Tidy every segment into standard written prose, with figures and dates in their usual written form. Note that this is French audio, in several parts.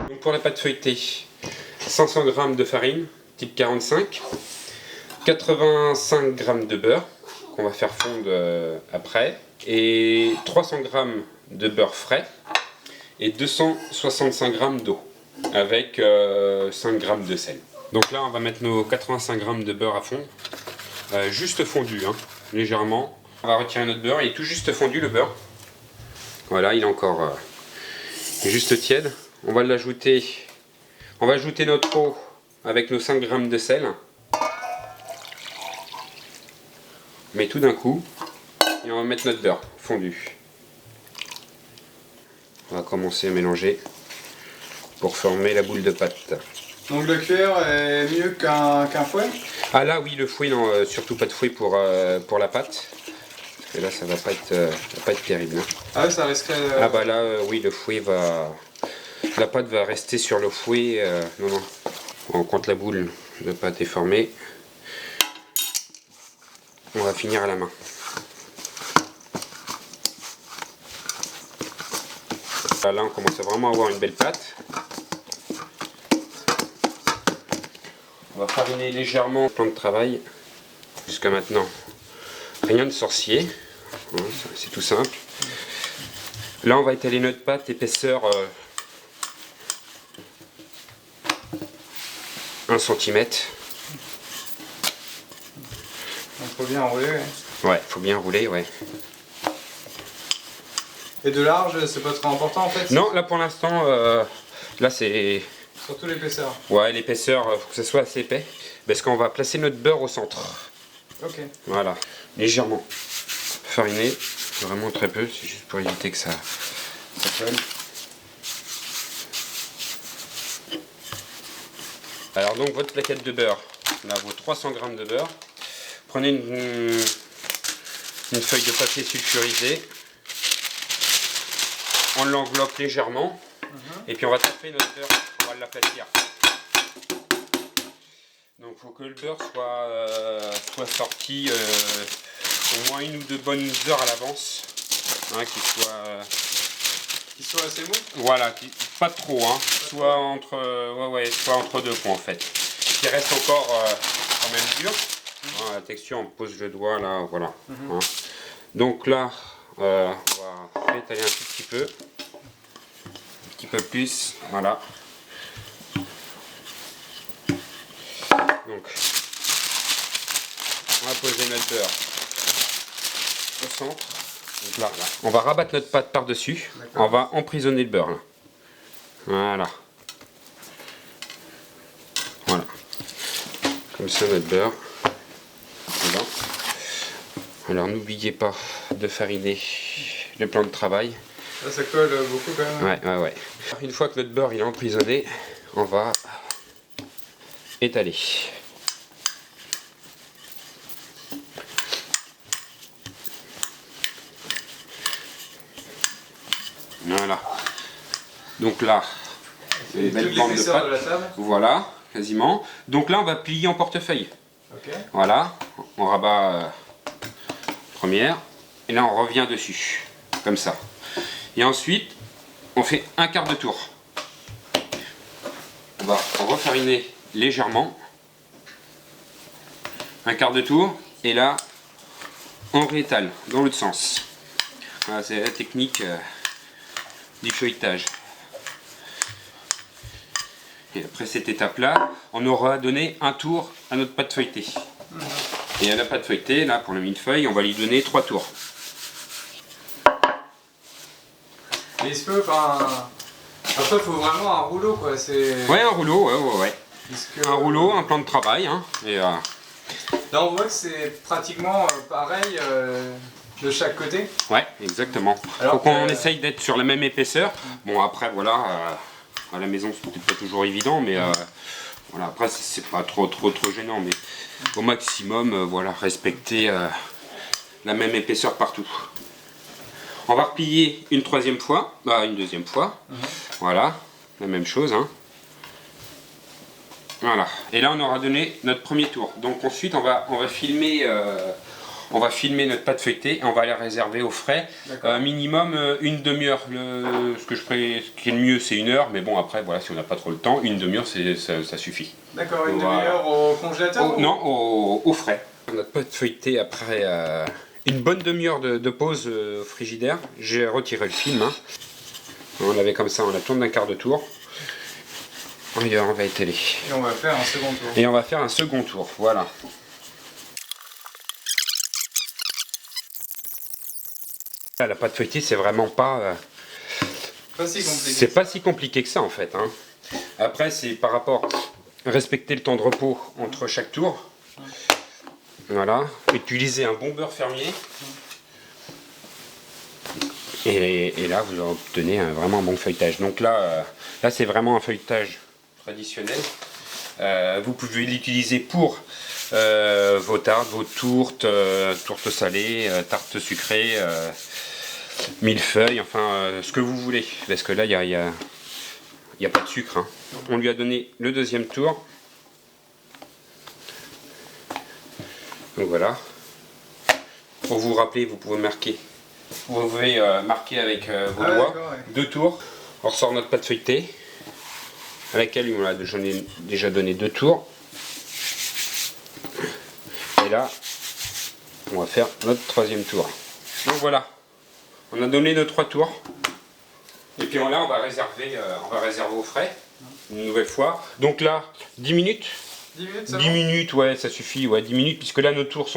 Donc pour la pâte feuilletée, 500 g de farine type 45, 85 g de beurre qu'on va faire fondre après, et 300 g de beurre frais et 265 g d'eau avec 5 g de sel. Donc là on va mettre nos 85 g de beurre à fond, juste fondu, hein, légèrement. On va retirer notre beurre, il est tout juste fondu le beurre. Voilà, il est encore juste tiède. On va l'ajouter, on va ajouter notre eau avec nos 5 g de sel. Mais tout d'un coup, et on va mettre notre beurre fondu. On va commencer à mélanger pour former la boule de pâte. Donc le cuir est mieux qu'un fouet? Ah là oui, le fouet, non, surtout pas de fouet pour la pâte. Parce que là ça va pas être terrible. Hein. Ah oui, ça risquerait... Ah bah là oui, le fouet va... La pâte va rester sur le fouet. Non, non. On compte la boule de pâte est formée. On va finir à la main. Là on commence à vraiment avoir une belle pâte. On va fariner légèrement le plan de travail. Jusqu'à maintenant, rien de sorcier. C'est tout simple. Là on va étaler notre pâte épaisseur 1 cm. Il faut bien enrouler. Ouais. Ouais, faut bien rouler, ouais. Et de large, c'est pas trop important en fait? Non, là pour l'instant, là c'est... Surtout l'épaisseur. Ouais, l'épaisseur, faut que ce soit assez épais. Parce qu'on va placer notre beurre au centre. Ok. Voilà, légèrement fariné, vraiment très peu, c'est juste pour éviter que ça colle. Alors donc votre plaquette de beurre, là vos 300 g de beurre. Prenez une feuille de papier sulfurisé. On l'enveloppe légèrement. Et puis on va taper notre beurre, on va l'aplatir. Donc il faut que le beurre soit sorti au moins 1 ou 2 bonnes heures à l'avance. Hein, Qu'il soit assez mou? Voilà, pas trop, hein. Soit entre, soit entre deux points en fait. Qui reste encore quand même dur. Hein, la texture, on pose le doigt là, voilà. Hein. Donc là, on va étaler un tout petit peu. Un petit peu plus, voilà. Donc, on va poser notre beurre au centre. Donc là, on va rabattre notre pâte par-dessus. On va emprisonner le beurre là. Voilà. Voilà. Comme ça notre beurre. Voilà. Alors n'oubliez pas de fariner le plan de travail. Là ça colle beaucoup quand même. Ouais. Une fois que notre beurre il est emprisonné, on va étaler. Voilà. Donc là, une belle bande de pâte. De la table. Voilà, quasiment. Donc là, on va plier en portefeuille. Okay. Voilà, on rabat première. Et là, on revient dessus, comme ça. Et ensuite, on fait un quart de tour. On va refariner légèrement. Un quart de tour. Et là, on réétale dans l'autre sens. Voilà, c'est la technique du feuilletage. Et après cette étape-là, on aura donné un tour à notre pâte feuilletée. Et à la pâte feuilletée, là, pour le millefeuille, on va lui donner 3 tours. Mais il se peut, enfin... Après, il faut vraiment un rouleau, quoi. Ouais, un rouleau, ouais. Que... Un rouleau, un plan de travail. Hein, et, là, on voit que c'est pratiquement pareil de chaque côté. Ouais, exactement. Alors faut qu'on essaye d'être sur la même épaisseur. Bon, après, voilà, à la maison, c'est peut-être pas toujours évident, mais voilà, après, c'est pas trop gênant, mais au maximum, voilà, respecter la même épaisseur partout. On va replier une troisième fois, une deuxième fois. Voilà, la même chose. Hein. Voilà. Et là, on aura donné notre premier tour. Donc ensuite, on va filmer on va filmer notre pâte feuilletée et on va la réserver au frais. Minimum une demi-heure. Ce qui est le mieux, c'est 1 heure, mais bon, après, voilà, si on n'a pas trop le temps, une demi-heure, ça suffit. D'accord, une demi-heure au congélateur Non, au frais. Notre pâte feuilletée, après une bonne demi-heure de pause au frigidaire, j'ai retiré le film. Hein. On l'avait comme ça, on la tourne d'un quart de tour. On va étaler. Et on va faire un second tour. Et on va faire un second tour, voilà. La pâte feuilletée, c'est vraiment pas si compliqué. C'est pas si compliqué que ça en fait. Hein. Après, c'est par rapport à respecter le temps de repos entre chaque tour. Voilà. Utiliser un bon beurre fermier. Et là, vous obtenez vraiment un bon feuilletage. Donc là c'est vraiment un feuilletage traditionnel. Vous pouvez l'utiliser pour vos tartes, vos tourtes, tourtes salées, tartes sucrées, millefeuilles, enfin ce que vous voulez. Parce que là, il n'y a pas de sucre. Hein. On lui a donné le deuxième tour. Donc voilà. Pour vous rappeler, vous pouvez marquer. Vous pouvez marquer avec vos doigts. Ouais. 2 tours. On ressort notre pâte feuilletée, à laquelle on a déjà donné 2 tours. Et là, on va faire notre 3e tour. Donc voilà, on a donné nos 3 tours. Et puis là, on va réserver au frais, une nouvelle fois. Donc là, 10 minutes. 10 minutes, 10 minutes, ouais, ça suffit, ouais, 10 minutes, puisque là, nos tours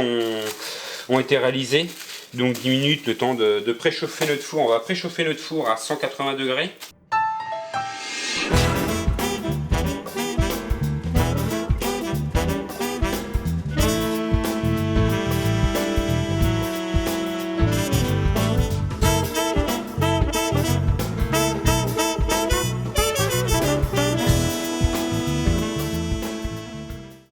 ont été réalisés. Donc 10 minutes, le temps de préchauffer notre four. On va préchauffer notre four à 180 degrés.